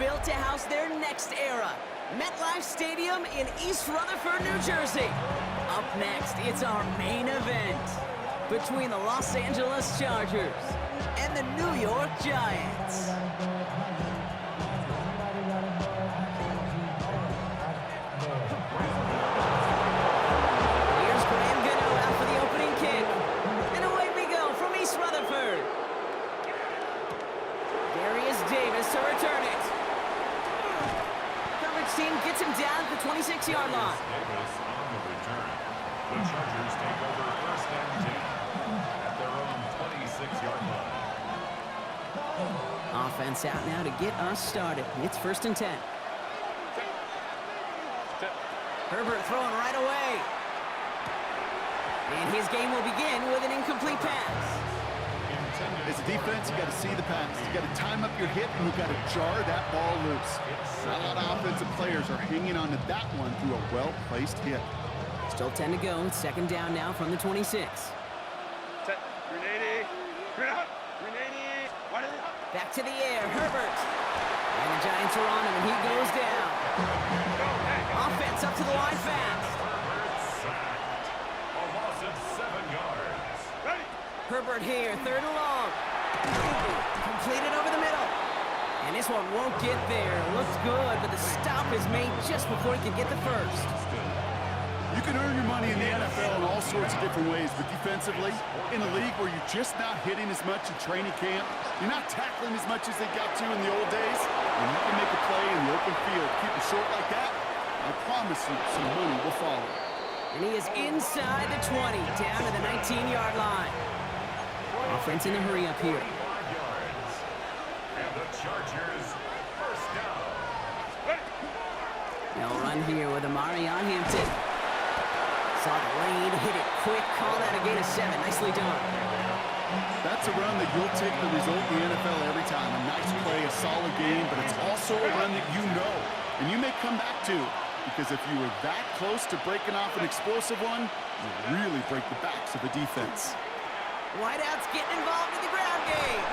built to house their next era. MetLife Stadium in East Rutherford, New Jersey. Up next, it's our main event between the Los Angeles Chargers and the New York Giants. Here's Graham Gano out for the opening kick. And away we go from East Rutherford. Darius Davis to return it. Coverage team gets him down at the 26-yard line. Davis on the return. The Chargers take over first and 10 at their own 26-yard line. Offense out now to get us started. It's first and 10. Herbert throwing right away. And his game will begin with an incomplete pass. As a defense, you got to see the pass. You got to time up your hit, and you got to jar that ball loose. Not a lot of offensive players are hanging on to that one through a well-placed hit. Still 10 to go. It's second down now from the 26. Back to the air, Herbert. And the Giants are on him, and he goes down. Offense up to the line fast. A loss of 7 yards. Herbert here, third and long. Completed over the middle. And this one won't get there. Looks good, but the stop is made just before he can get the first. You can earn your money in the NFL in all sorts of different ways, but defensively, in a league where you're just not hitting as much in training camp, you're not tackling as much as they got to in the old days, and you can make a play in the open field. Keep it short like that, I promise you some money will follow. And he is inside the 20, down to the 19-yard line. Offense in a hurry up here. 5 yards. And the Chargers first down. They'll run here with Amari on Hampton. Saw the lane, hit it quick, call that a gain of 7. Nicely done. That's a run that you'll take the result in the NFL every time. A nice play, a solid game, but it's also a run that you know, and you may come back to, because if you were that close to breaking off an explosive one, you really break the backs of the defense. Whiteout's getting involved in the ground game.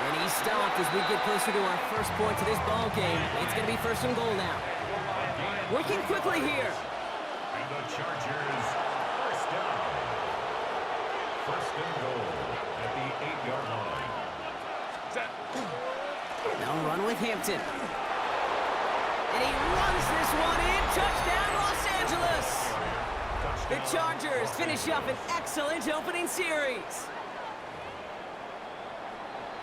And he stopped as we get closer to our first point to this ball game. It's going to be first and goal now. Working quickly here. And the Chargers first down. First and goal at the 8-yard line. They'll run with Hampton. And he runs this one in. Touchdown, Los Angeles. The Chargers finish up an excellent opening series.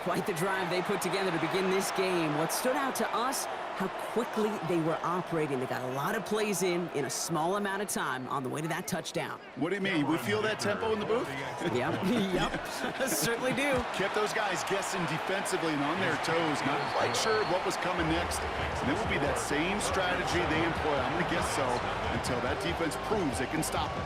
Quite the drive they put together to begin this game. What stood out to us, how quickly they were operating. They got a lot of plays in a small amount of time on the way to that touchdown. What do you mean? We feel that tempo in the booth? Yep, certainly do. Kept those guys guessing defensively and on their toes, not quite sure what was coming next. And it will be that same strategy they employ, I'm going to guess so, until that defense proves they can stop it.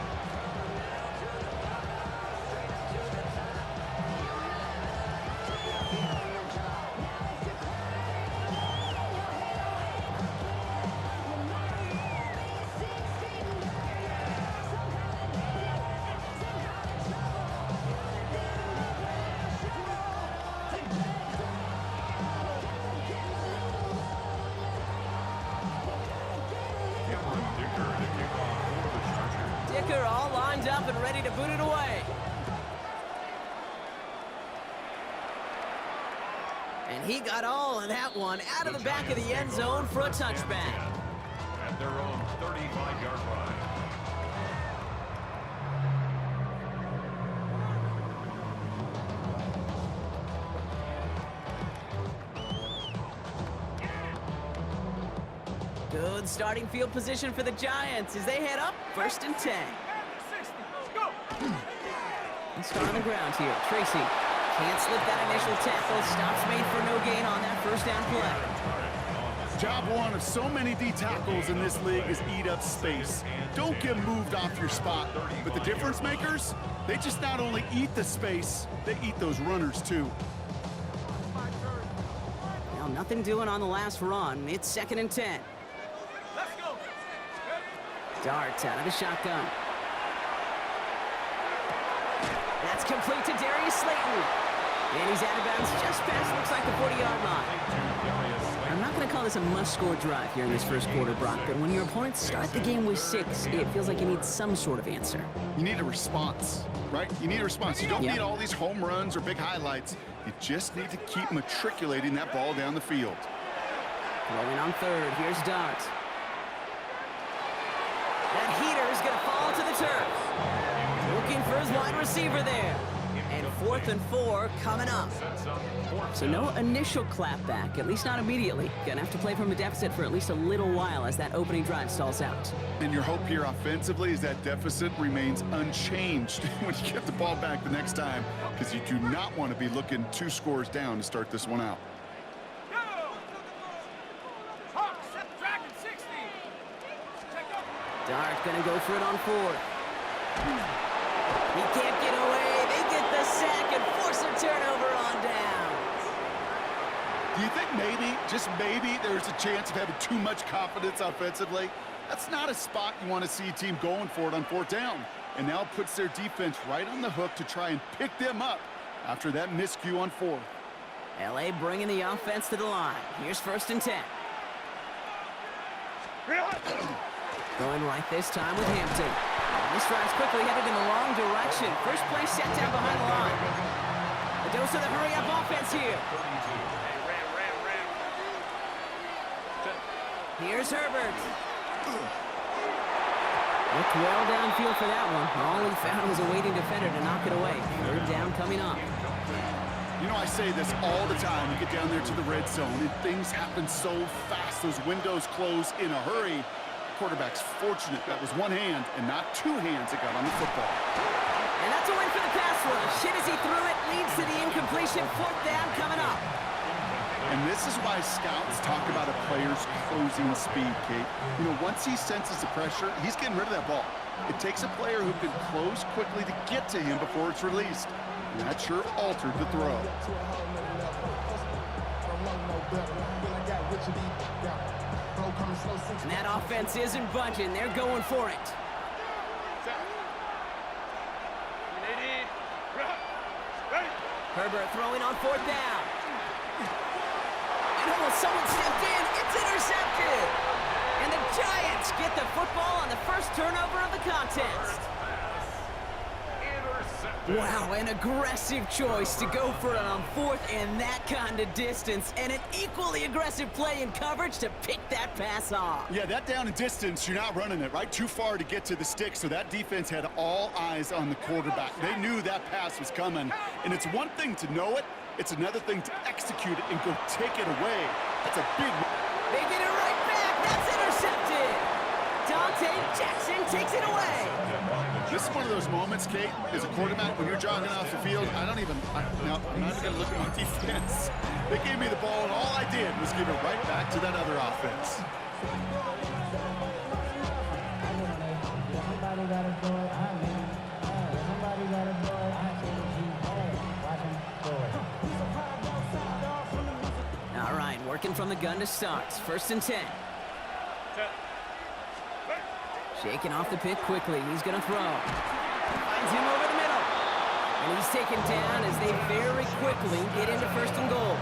All lined up and ready to boot it away. And he got all of that one out of the back of the end zone for a touchback. At their own 35-yard line. Good starting field position for the Giants as they head up first and 10. And start on the ground here. Tracy can't slip that initial tackle. Stops made for no gain on that first down play. Job one of so many D tackles in this league is eat up space. Don't get moved off your spot. But the difference makers, they just not only eat the space, they eat those runners too. Well, nothing doing on the last run. It's second and 10. Dart out of the shotgun. That's complete to Darius Slayton. And he's out of bounds just past, looks like, the 40-yard line. I'm not going to call this a must-score drive here in this first quarter, Brock, but when your opponents start the game with 6, it feels like you need some sort of answer. You need a response, right? You need a response. You don't need all these home runs or big highlights. You just need to keep matriculating that ball down the field. Rolling on third. Here's Dart. That heater is going to fall to the turf. Looking for his wide receiver there. And 4th and 4 coming up. So no initial clapback, at least not immediately. Gonna have to play from a deficit for at least a little while as that opening drive stalls out. And your hope here offensively is that deficit remains unchanged when you get the ball back the next time, because you do not want to be looking 2 scores down to start this one out. Dart gonna go for it on 4th. He can't get away. They get the sack and force a turnover on down. Do you think maybe, just maybe, there's a chance of having too much confidence offensively? That's not a spot you want to see a team going for it on 4th down. And now it puts their defense right on the hook to try and pick them up after that miscue on 4th. LA bringing the offense to the line. Here's 1st and 10. Going right this time with Hampton. This drive's quickly headed in the wrong direction. First play set down behind the line. A dose of the hurry-up offense here. Here's Herbert. Looked well downfield for that one. All he found was a waiting defender to knock it away. 3rd down coming up. You know, I say this all the time. You get down there to the red zone, and things happen so fast. Those windows close in a hurry. Quarterback's fortunate that was one hand and not 2 hands that got on the football. And that's a win for the pass rush. Hit as he threw it, leads to the incompletion. 4th down coming up. And this is why scouts talk about a player's closing speed, Kate. You know, once he senses the pressure, he's getting rid of that ball. It takes a player who can close quickly to get to him before it's released. And that sure altered the throw. And that offense isn't budging. They're going for it. Herbert throwing on 4th down. And almost someone stepped in. It's intercepted. And the Giants get the football on the first turnover of the contest. Wow, an aggressive choice to go for it on 4th and that kind of distance, and an equally aggressive play in coverage to pick that pass off. Yeah, that down and distance, you're not running it, right? Too far to get to the stick, so that defense had all eyes on the quarterback. They knew that pass was coming, and it's one thing to know it, it's another thing to execute it and go take it away. That's a big... They get it right back. That's intercepted. Dante Jackson takes it away. This is one of those moments, Kate, as a quarterback, when you're jogging off the field, now, I'm not even going to look at my defense. They gave me the ball, and all I did was give it right back to that other offense. All right, working from the gun to start. 1st and 10. Shaking off the pick quickly. He's going to throw. Finds him over the middle. And he's taken down as they very quickly get into 1st and goal.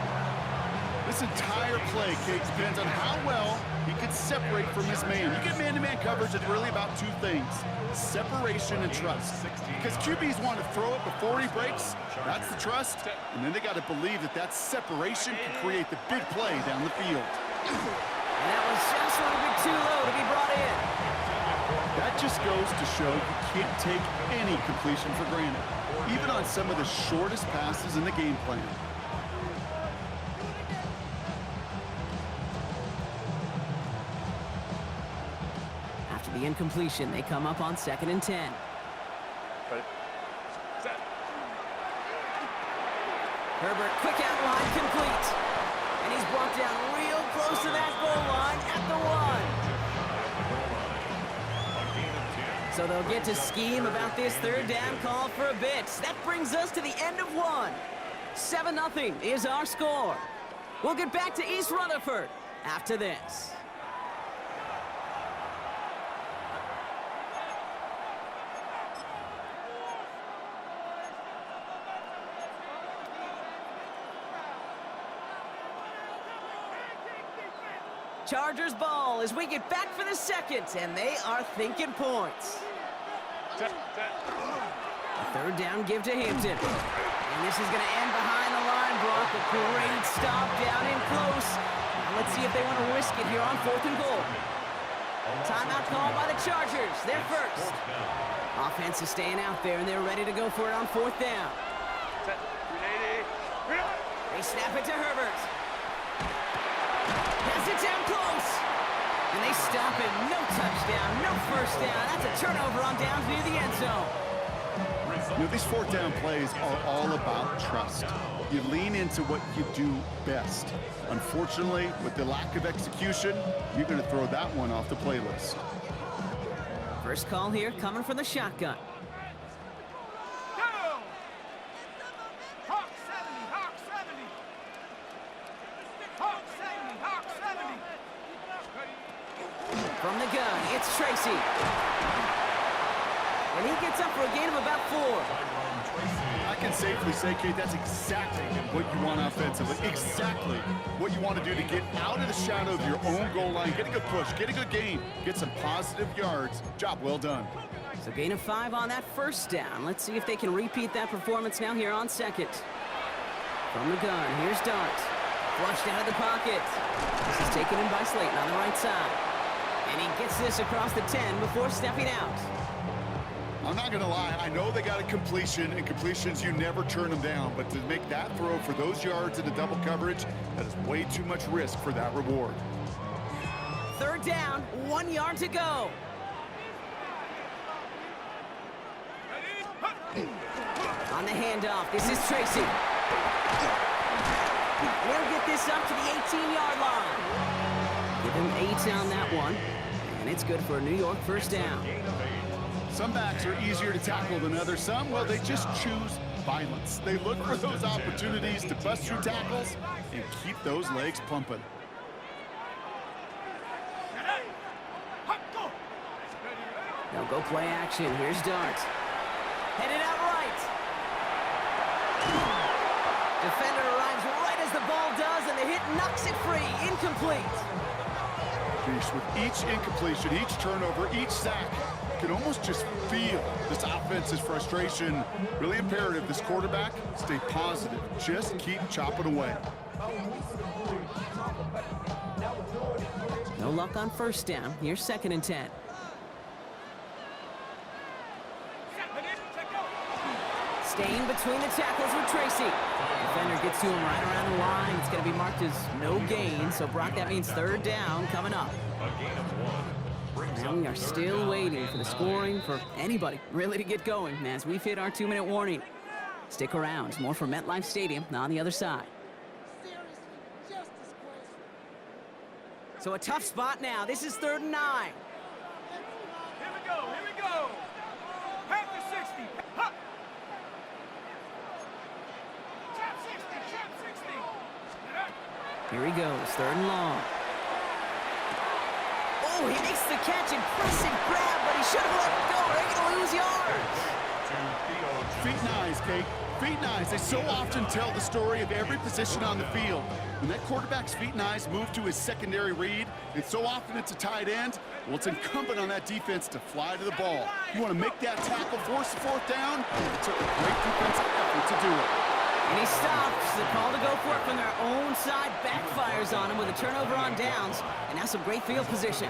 This entire play, Kate, depends on how well he can separate from his man. You get man-to-man coverage, it's really about 2 things: separation and trust. Because QBs want to throw it before he breaks. That's the trust. And then they got to believe that that separation can create the big play down the field. And that was just a little bit too low to be brought in. That just goes to show you can't take any completion for granted, even on some of the shortest passes in the game plan. After the incompletion, they come up on 2nd and 10. Herbert, quick outline, complete. And he's brought down real close to that goal line at the 1. So they'll get to scheme about this 3rd down call for a bit. That brings us to the end of 1. 7-0 is our score. We'll get back to East Rutherford after this. Chargers ball as we get back for the second, and they are thinking points. A third down give to Hampton. And this is going to end behind the line, Brock. A great stop down in close. Now let's see if they want to risk it here on 4th and goal. Timeout called by the Chargers. They're first. Offense is staying out there, and they're ready to go for it on 4th down. They snap it to Herbert. Has it down close. And they stop it. No touchdown, no first down. That's a turnover on downs near the end zone. You know, these 4th down plays are all about trust. You lean into what you do best. Unfortunately, with the lack of execution, you're going to throw that one off the playlist. First call here coming from the shotgun. From the gun, it's Tracy. And he gets up for a gain of about 4. I can safely say, Kate, that's exactly what you want offensively. Exactly what you want to do to get out of the shadow of your own goal line, get a good push, get a good gain, get some positive yards. Job well done. So gain of 5 on that first down. Let's see if they can repeat that performance now here on 2nd. From the gun, here's Dart. Flushed out of the pocket. This is taken in by Slayton on the right side. And he gets this across the 10 before stepping out. I'm not going to lie. I know they got a completion, and completions, you never turn them down. But to make that throw for those yards in the double coverage, that is way too much risk for that reward. 3rd down, 1 yard to go. On the handoff, this is Tracy. We'll get this up to the 18-yard line. Give him 8 on that one, and it's good for a New York first down. Some backs are easier to tackle than others. Some, well, they just choose violence. They look for those opportunities to bust through tackles and keep those legs pumping. They'll go play action. Here's Dart. Headed out right. Defender arrives right as the ball does, and the hit knocks it free. Incomplete. With each incompletion, each turnover, each sack, you can almost just feel this offense's frustration. Really imperative, this quarterback, stay positive. Just keep chopping away. No luck on first down. Here's 2nd and 10. Staying between the tackles with Tracy. Defender gets to him right around the line. It's going to be marked as no gain. So, Brock, that means 3rd down coming up. And we are still waiting for the scoring for anybody really to get going as we've hit our 2-minute warning. Stick around. More from MetLife Stadium on the other side. So a tough spot now. This is 3rd and 9. Here we go. Here we go. Pack the 60. Huh. Trap 60. Trap 60. Here he goes. 3rd and long. Oh, he makes the catch. Impressive grab, but he should have let it go. They're going to lose yards. Feet and eyes, Kate. Feet and eyes. They so often tell the story of every position on the field. When that quarterback's feet and eyes move to his secondary read, and so often it's a tight end, well, it's incumbent on that defense to fly to the ball. You want to make that tackle, force the 4th down. It took a great defensive effort to do it. And he stops. The call to go for it from their own side backfires on him with a turnover on downs. And now some great field position.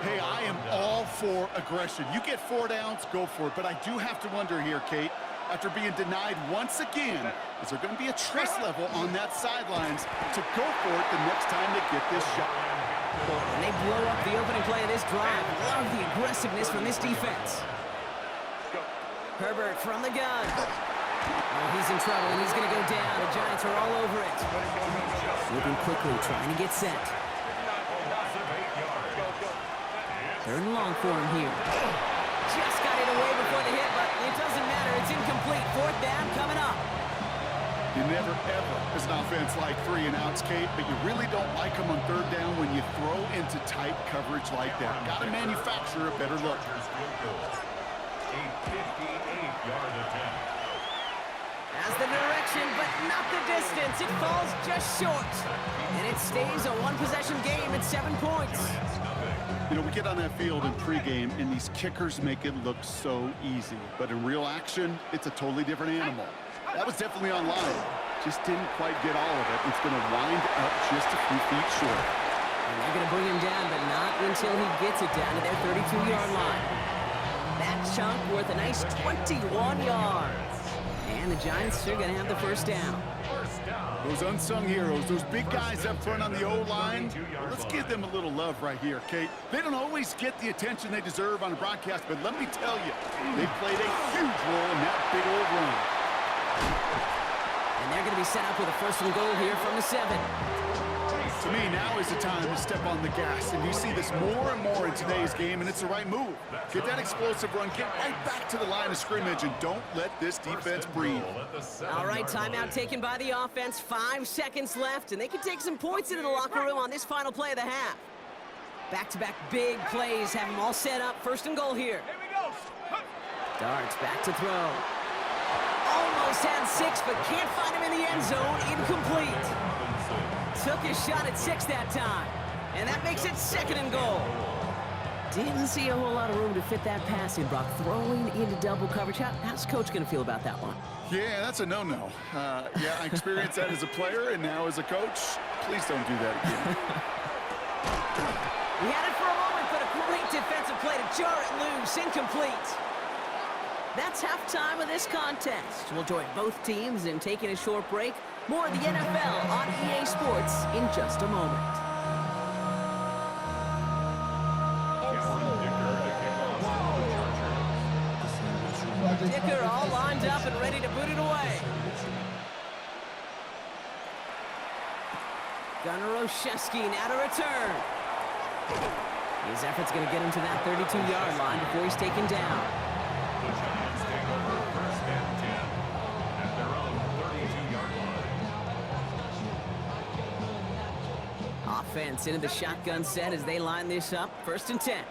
Hey, I am all for aggression. You get 4 downs, go for it. But I do have to wonder here, Kate, after being denied once again, is there going to be a trust level on that sidelines to go for it the next time they get this shot? And they blow up the opening play of this drive. Love the aggressiveness from this defense. Herbert from the gun. Oh, he's in trouble, and he's going to go down. The Giants are all over it. Moving quickly, trying to get set. 3rd and long for him here. Just got it away before the hit, but it doesn't matter. It's incomplete. 4th down coming up. You never, ever, as an offense, like 3 and outs, Kate, but you really don't like them on 3rd down when you throw into tight coverage like that. Got to manufacture a better look. A 58-yard attempt. Has the direction, but not the distance. It falls just short. And it stays a one-possession game at 7 points. You know, we get on that field in pregame, and these kickers make it look so easy. But in real action, it's a totally different animal. That was definitely on line. Just didn't quite get all of it. It's going to wind up just a few feet short. And they're going to bring him down, but not until he gets it down to their 32-yard line. That chunk worth a nice 21 yards. And the Giants are going to have the first down. Those unsung heroes, those big guys up front on the O-line, let's give them a little love right here, Kate. They don't always get the attention they deserve on a broadcast, but let me tell you, they played a huge role in that big old run. And they're going to be set up with a first and goal here from the 7. To me, now is the time to step on the gas, and you see this more and more in today's game, and it's the right move. Get that explosive run, get right back to the line of scrimmage, and don't let this defense breathe. All right, timeout taken by the offense. 5 seconds left, and they can take some points into the locker room on this final play of the half. Back-to-back big plays have them all set up. First and goal here. Here we go. Darts back to throw. Almost had 6, but can't find him in the end zone. Incomplete. Took his shot at 6 that time. And that makes it second and goal. Didn't see a whole lot of room to fit that pass in, Brock. Throwing into double coverage. How's Coach going to feel about that one? Yeah, that's a no-no. Yeah, I experienced that as a player and now as a coach. Please don't do that again. He had it for a moment, but a great defensive play to jar it loose. Incomplete. That's halftime of this contest. We'll join both teams in taking a short break. More of the NFL on EA Sports in just a moment. Dicker all lined up and ready to boot it away. Gunnar Olszewski now to return. His effort's going to get him to that 32-yard line before he's taken down. The Giants take over first and 10 at their own 32-yard line. Offense into the shotgun set as they line this up. First and 10.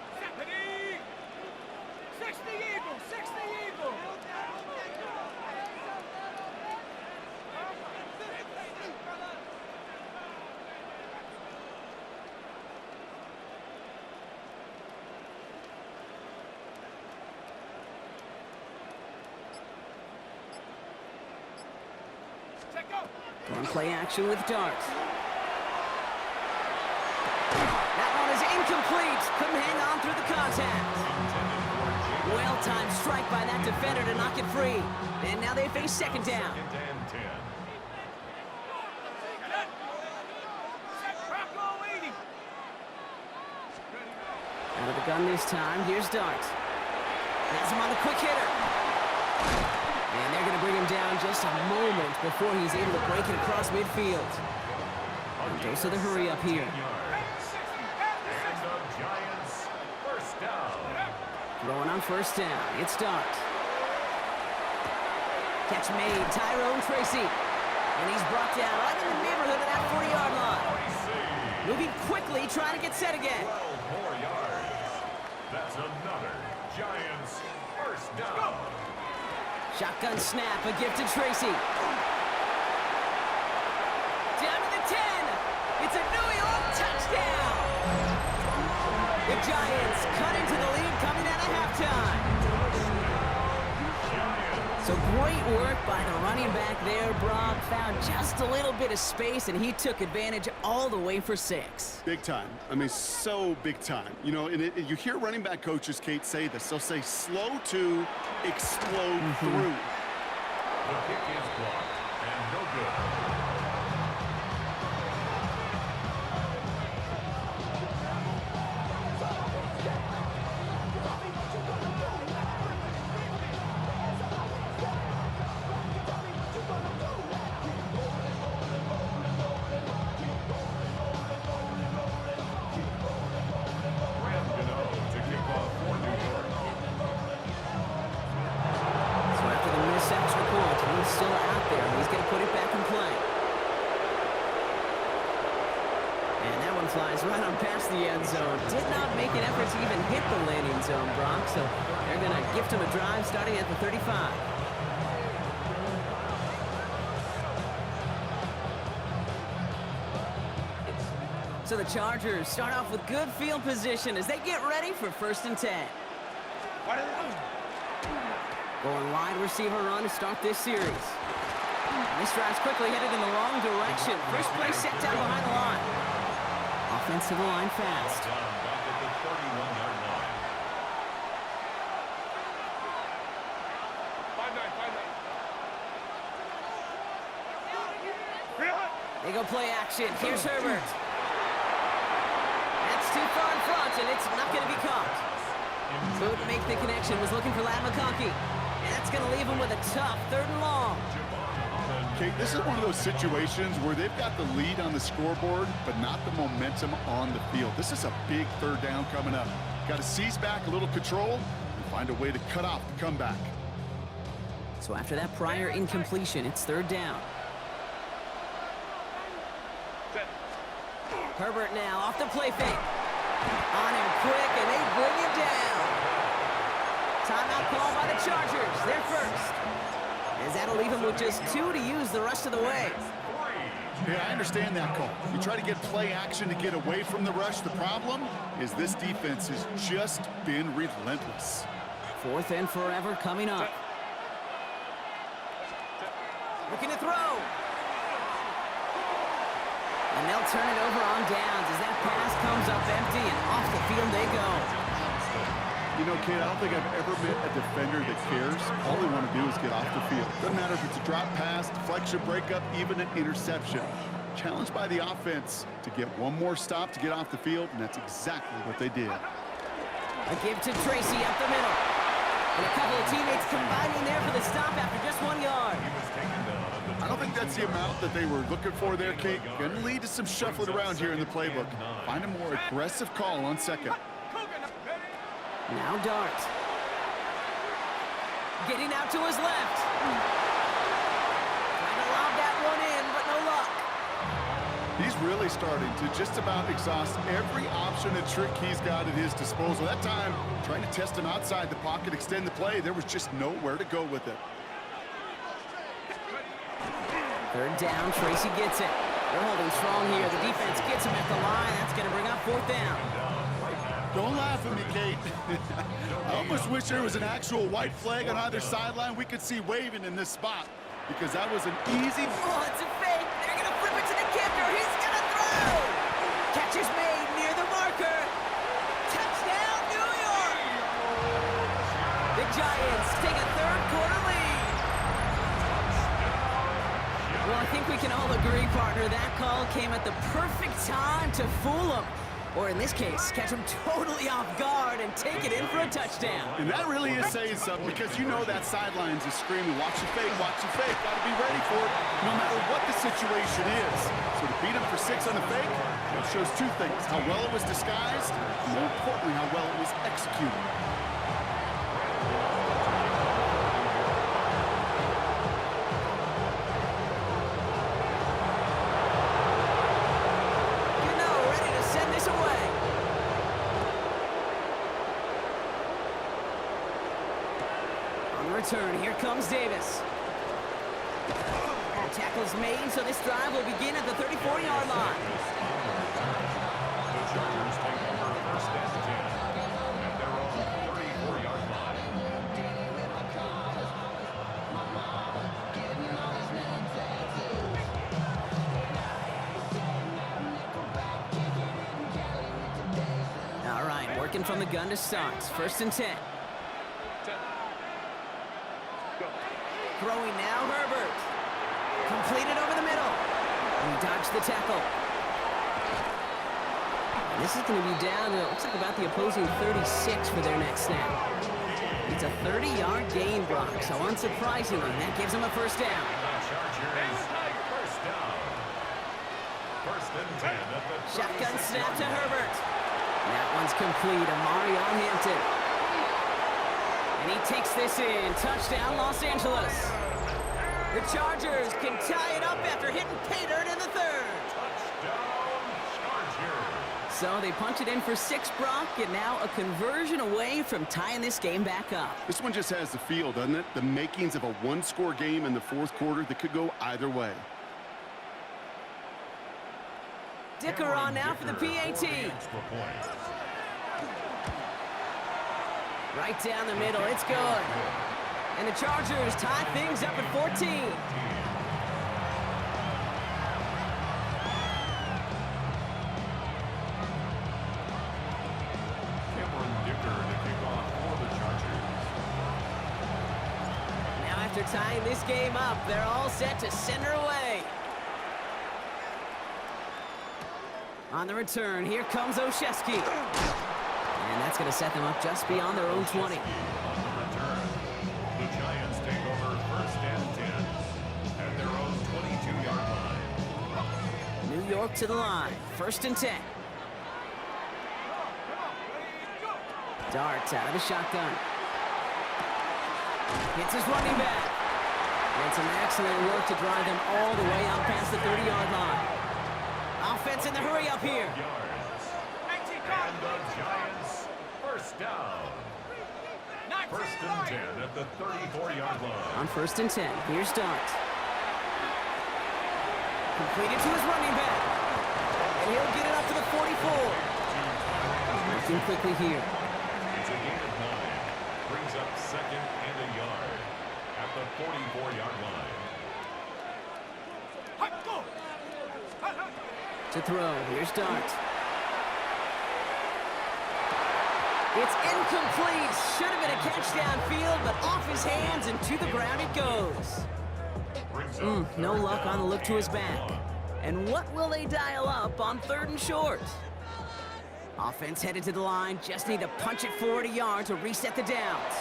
60 Eagle, 60 Eagle. Going play action with Dart. That one is incomplete. Couldn't hang on through the contact. Well-timed strike by that defender to knock it free. And now they face second down. Second and 10. Out of the gun this time. Here's Dart. Has him on the quick hitter. And they're going to bring him down just a moment before he's able to break it across midfield. Dose of the hurry up here. And the Giants first down. Throwing on first down. It's Dart. Catch made. Tyrone Tracy. And he's brought down right in the neighborhood of that 40-yard line. Moving quickly, trying to get set again. 12 more yards. That's another Giants first down. Shotgun snap, a gift to Tracy. Down to the 10. It's a New York touchdown. The Giants cut into the lead coming out of halftime. So great work by the running back there, Brock. Found just a little bit of space, and he took advantage all the way for 6. Big time. I mean, so big time. You know, and you hear running back coaches, Kate, say this. They'll say slow to explode through. The kick is blocked and no good. Flies right on past the end zone. Did not make an effort to even hit the landing zone, Brock. So they're going to gift him a drive starting at the 35. So the Chargers start off with good field position as they get ready for 1st and 10. Going wide receiver run to start this series. This drive's quickly headed in the wrong direction. First play set down behind the line. Offensive line fast. They go play action. Here's Herbert. That's too far in front, and it's not going to be caught. Couldn't make the connection. Was looking for Lat McConkey. And that's going to leave him with a tough 3rd and long. Okay, this is one of those situations where they've got the lead on the scoreboard, but not the momentum on the field. This is a big 3rd down coming up. Got to seize back a little control and find a way to cut off the comeback. So after that prior incompletion, it's 3rd down. Herbert now off the play fake. On him quick, and they bring him down. Timeout call by the Chargers. They're first. As that'll leave him with just 2 to use the rest of the way. Yeah, I understand that call. You try to get play action to get away from the rush. The problem is this defense has just been relentless. 4th and forever coming up. Looking to throw. And they'll turn it over on downs as that pass comes up empty, and off the field they go. You know, Kate, I don't think I've ever met a defender that cares. All they want to do is get off the field. Doesn't matter if it's a drop pass, deflection, breakup, even an interception. Challenged by the offense to get one more stop to get off the field, and that's exactly what they did. A give to Tracy up the middle. And a couple of teammates combining there for the stop after just 1 yard. I don't think that's the amount that they were looking for there, Kate. Going to lead to some shuffling around here in the playbook. Find a more aggressive call on 2nd. Now Dart. Getting out to his left. Trying to lob that one in, but no luck. He's really starting to just about exhaust every option and trick he's got at his disposal. That time, trying to test him outside the pocket, extend the play, there was just nowhere to go with it. 3rd down, Tracy gets it. They're holding strong here. The defense gets him at the line. That's going to bring up 4th down. Don't laugh at me, Kate. I almost wish there was an actual white flag on either sideline we could see waving in this spot, because that was an easy... Oh, it's a fake. They're going to flip it to the kicker. He's going to throw. Catch is made near the marker. Touchdown, New York. The Giants take a 3rd quarter lead. Well, I think we can all agree, partner, that call came at the perfect time to fool them. Or in this case, catch them totally off guard and take it in for a touchdown. And that really is saying something, because you know that sidelines is screaming, watch your fake, got to be ready for it, no matter what the situation is. So to beat him for 6 on the fake, it shows 2 things: how well it was disguised, and more importantly, how well it was executed. Return. Here comes Davis. The tackle's made, so this drive will begin at the 34-yard line. The Chargers take over 1st and 10 at their own 34-yard line. All right, working from the gun to start. 1st and 10. Throwing now, Herbert. Completed over the middle. And he dodged the tackle. This is going to be down to, it looks like, about the opposing 36 for their next snap. It's a 30-yard gain block, so unsurprisingly, that gives them a 1st down. Chargers, 1st down. 1st and 10 at the Shotgun snap to Herbert. And that one's complete. Amari on Hampton. And he takes this in. Touchdown, Los Angeles. The Chargers can tie it up after hitting pay dirt in the 3rd. touchdown, Chargers. So they punch it in for 6, Brock, and now a conversion away from tying this game back up. This one just has the feel, doesn't it? The makings of a 1-score game in the 4th quarter that could go either way. Dicker on now for the PAT. Extra point. Right down the middle, it's good. And the Chargers tie things up at 14. After tying this game up, they're all set to send her away. On the return, here comes Olszewski. And that's going to set them up just beyond their own 20. On the return, the Giants take over first and 10 at their own 22-yard line. New York to the line, first and 10. Dart out of the shotgun. Hits his running back. And some excellent work to drive them all the way out past the 30-yard line. Offense in the hurry up here. And the Giants, first down. First and 10 at the 34-yard line. On first and 10, here's Dart. Completed to his running back. And he'll get it up to the 44. Working quickly here. It's a gain of 9. Brings up second and a yard at the 44-yard line. To throw, here's Dart. It's incomplete. Should have been a catch downfield, but off his hands and to the ground it goes. No luck on the look to his back. And what will they dial up on third and short? Offense headed to the line, just need to punch it forward a yard to reset the downs.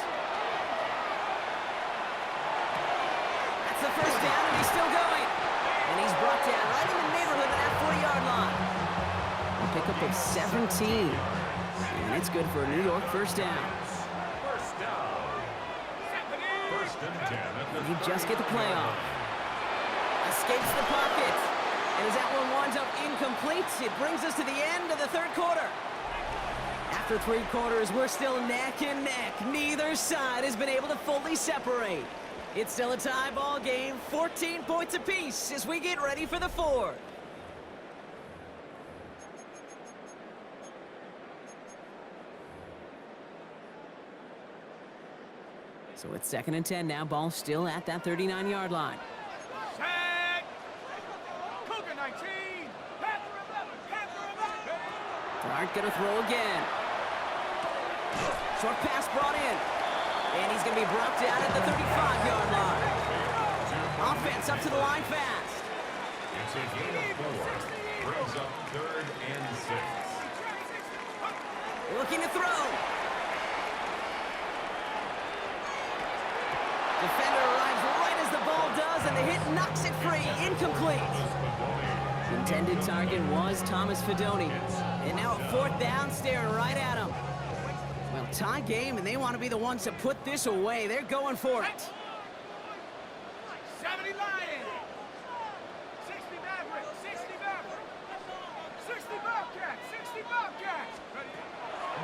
That's the first down, and he's still going. And he's brought down right in the neighborhood of that 40-yard line. A pickup of 17. And it's good for a New York first down. First down. First and 10 at the You just get the play off. Escapes the pocket. And as that one winds up incomplete, it brings us to the end of the third quarter. After 3 quarters, we're still neck and neck. Neither side has been able to fully separate. It's still a tie ball game, 14 points apiece as we get ready for the fourth. So it's second and 10 now, ball still at that 39-yard line. Sack! Cougar 19! Panther 11! Panther 11! Dart gonna throw again. Short pass brought in. And he's gonna be brought down at the 35-yard line. Offense up to the line fast. It's a gain of 4. Brings up third and 6. Looking to throw. Defender arrives right as the ball does, and the hit knocks it free. Incomplete. Intended target was Thomas Fedoni. And now a fourth down, staring right at him. Well, tie game, and they want to be the ones to put this away. They're going for it. 70 Lions! 60 Mavericks! 60 Mavericks! 60 Bobcats! 60 Bobcats!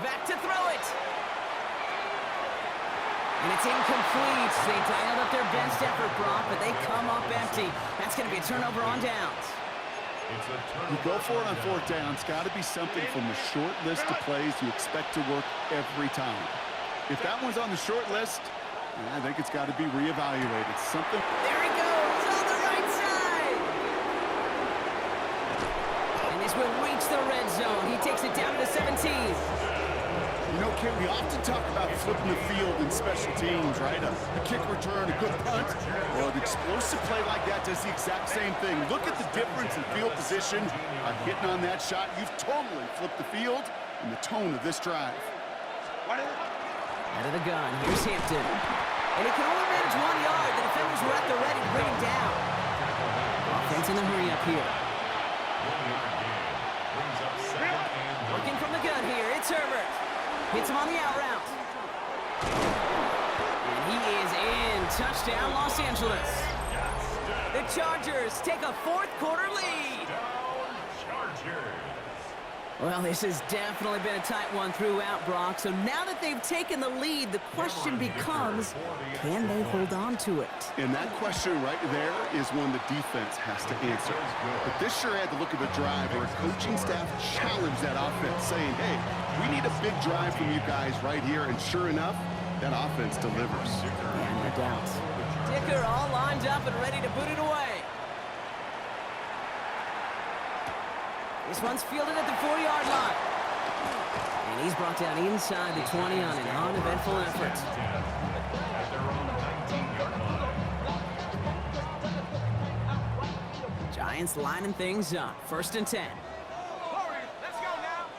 Back to throw it. And it's incomplete. They dialed up their best effort, Brock, but they come up empty. That's going to be a turnover on downs. You go for it on fourth down. It's got to be something from the short list of plays you expect to work every time. If that one's on the short list, I think it's got to be reevaluated. Something. There he goes on the right side. And this will reach the red zone. He takes it down to the 17. You know, Kit, we often talk about flipping the field in special teams, right? A kick return, a good punt. Well, an explosive play like that does the exact same thing. Look at the difference in field position. Hitting on that shot, you've totally flipped the field and the tone of this drive. Out of the gun, here's Hampton. And he can only manage 1 yard. The defenders were at the ready to bring him down. Offense in the hurry up here. Working from the gun here, it's Herbert. Hits him on the out route. And he is in. Touchdown, Los Angeles. The Chargers take a fourth quarter lead. Well, this has definitely been a tight one throughout, Brock. So now that they've taken the lead, the question becomes, can they hold on to it? And that question right there is one the defense has to answer. But this sure had the look of a drive where a coaching staff challenged that offense, saying, hey, we need a big drive from you guys right here. And sure enough, that offense delivers. Yeah, no doubt. Dicker all lined up and ready to boot it away. This one's fielded at the 4-yard line. And he's brought down inside the 20 on an uneventful effort. At their own 19-yard line. Giants lining things up. 1st and 10. Let's go now.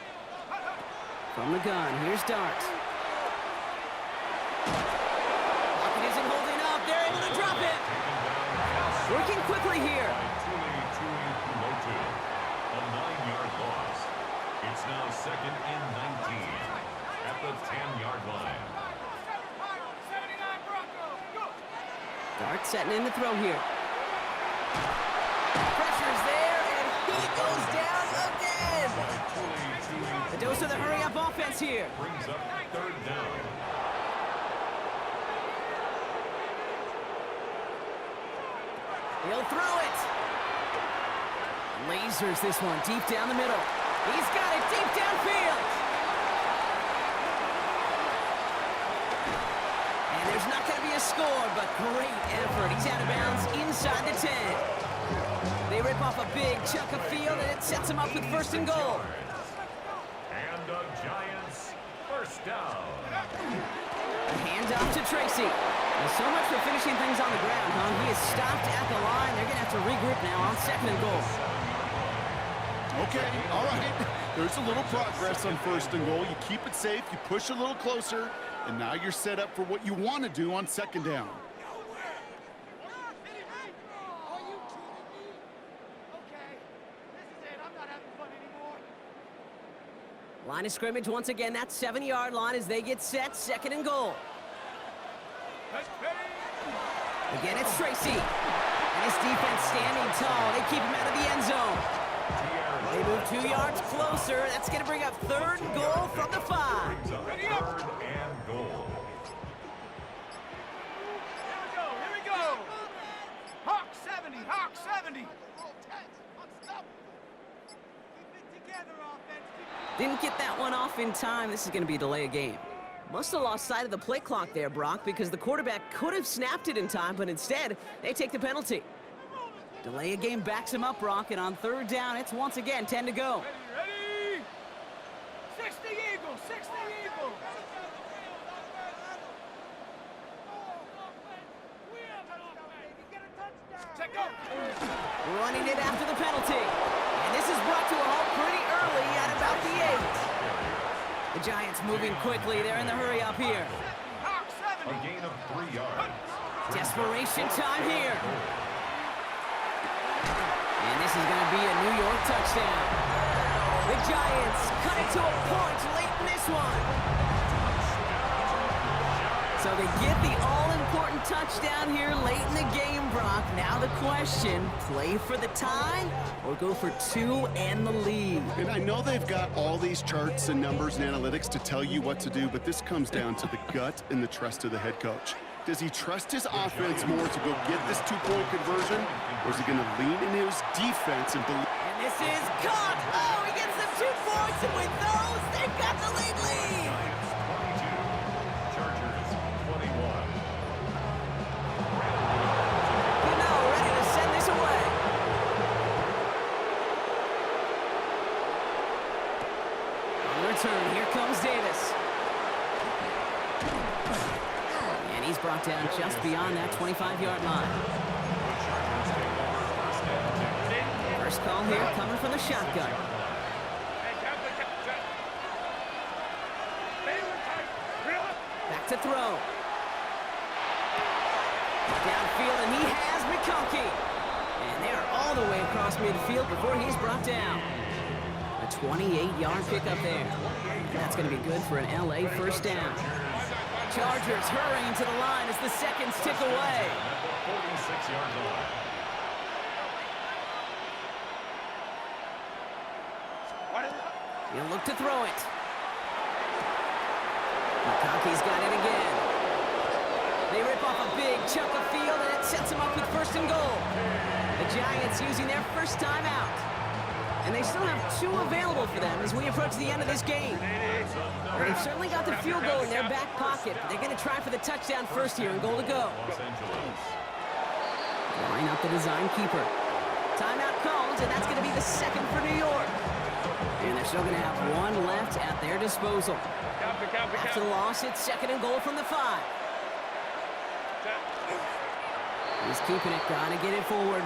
From the gun, here's Dart. Pocket isn't holding up. They're able to drop it. Working quickly here. A 9-yard loss. It's now 2nd and 19 at the 10-yard line. 79 Broncos. Go. Dart setting in to throw here. Pressure's there, and he goes down again. The dose of the hurry-up offense here. Brings up 3rd down. He'll throw it. Lasers this one deep down the middle. He's got it deep downfield. And there's not going to be a score, but great effort. He's out of bounds inside the 10. They rip off a big chunk of field, and it sets him up with 1st and goal. And the Giants, 1st down. Hand off to Tracy. Well, so much for finishing things on the ground, huh? He is stopped at the line. They're going to have to regroup now on 2nd and goal. Okay, all right. There's a little progress on 1st and goal. You keep it safe, you push a little closer, and now you're set up for what you want to do on 2nd down. Line of scrimmage once again. That 7-yard line as they get set. 2nd and goal. Again, it's Tracy. And his defense standing tall. They keep him out of the end zone. They move 2 yards closer. That's going to bring up 3rd and goal from the 5. Brings up 3rd and goal. Here we go. Hawk 70, Hawk 70. Didn't get that one off in time. This is going to be a delay of game. Must have lost sight of the play clock there, Brock, because the quarterback could have snapped it in time, but instead, they take the penalty. Delay of game backs him up, Brock, and on 3rd down, it's once again 10 to go. Ready? 60 Eagles, 60 Eagles. Check go. Running it after the penalty. And this is brought to a halt pretty early at about the 8. The Giants moving quickly. They're in the hurry up here. Hawk 70. A gain of 3 yards. Desperation time here. And this is going to be a New York touchdown. The Giants cut it to a point late in this one. So they get the all-important touchdown here late in the game, Brock. Now the question, play for the tie or go for 2 and the lead? And I know they've got all these charts and numbers and analytics to tell you what to do, but this comes down to the gut and the trust of the head coach. Does he trust his offense more to go get this 2-point conversion, or is he going to lean into his defense and believe? And this is caught. Oh, he gets the 2 points, and with those, they've got the lead. Chargers 21. Ready to send this away. On return, here comes Davis. And he's brought down just beyond that 25-yard line. First call here coming from the shotgun. Back to throw. Downfield, and he has McConkey. And they are all the way across midfield before he's brought down. A 28-yard pickup there. And that's going to be good for an LA 1st down. Chargers hurrying to the line as the seconds tick away. 46-yard line. He'll look to throw it. McConkey's got it again. They rip off a big chunk of field, and it sets them up with 1st and goal. The Giants using their first timeout. And they still have 2 available for them as we approach the end of this game. Well, they've certainly got the field goal in their back pocket, but they're going to try for the touchdown first here and goal to go. Line up the design keeper. Timeout called, and that's going to be the 2nd for New York. And they're still going to have 1 left at their disposal. After the loss, it's 2nd and goal from the 5. He's keeping it, gotta get it forward.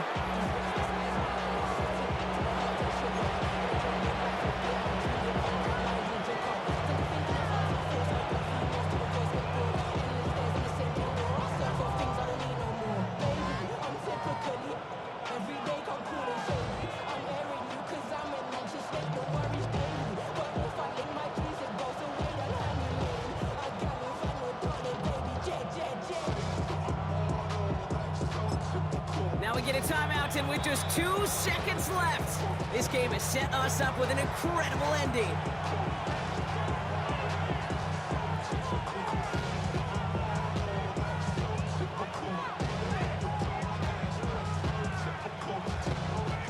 Now we get a timeout, and with just 2 seconds left, this game has set us up with an incredible ending.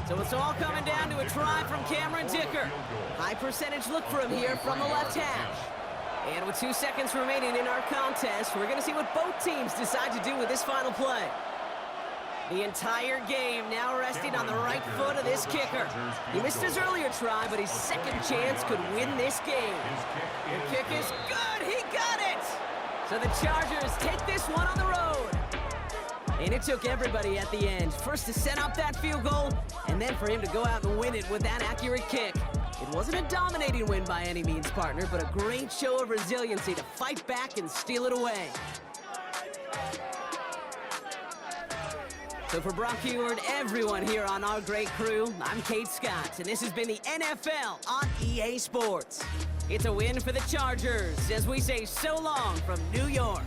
So it's all coming down to a try from Cameron Dicker. High percentage look for him here from the left hash. And with 2 seconds remaining in our contest, we're going to see what both teams decide to do with this final play. The entire game now resting on the right foot of this kicker. He missed his earlier try, but his second chance could win this game. The kick is good. He got it. So the Chargers take this one on the road. And it took everybody at the end. First to set up that field goal, and then for him to go out and win it with that accurate kick. It wasn't a dominating win by any means, partner, but a great show of resiliency to fight back and steal it away. So for Brock Huard, everyone here on our great crew, I'm Kate Scott, and this has been the NFL on EA Sports. It's a win for the Chargers as we say so long from New York.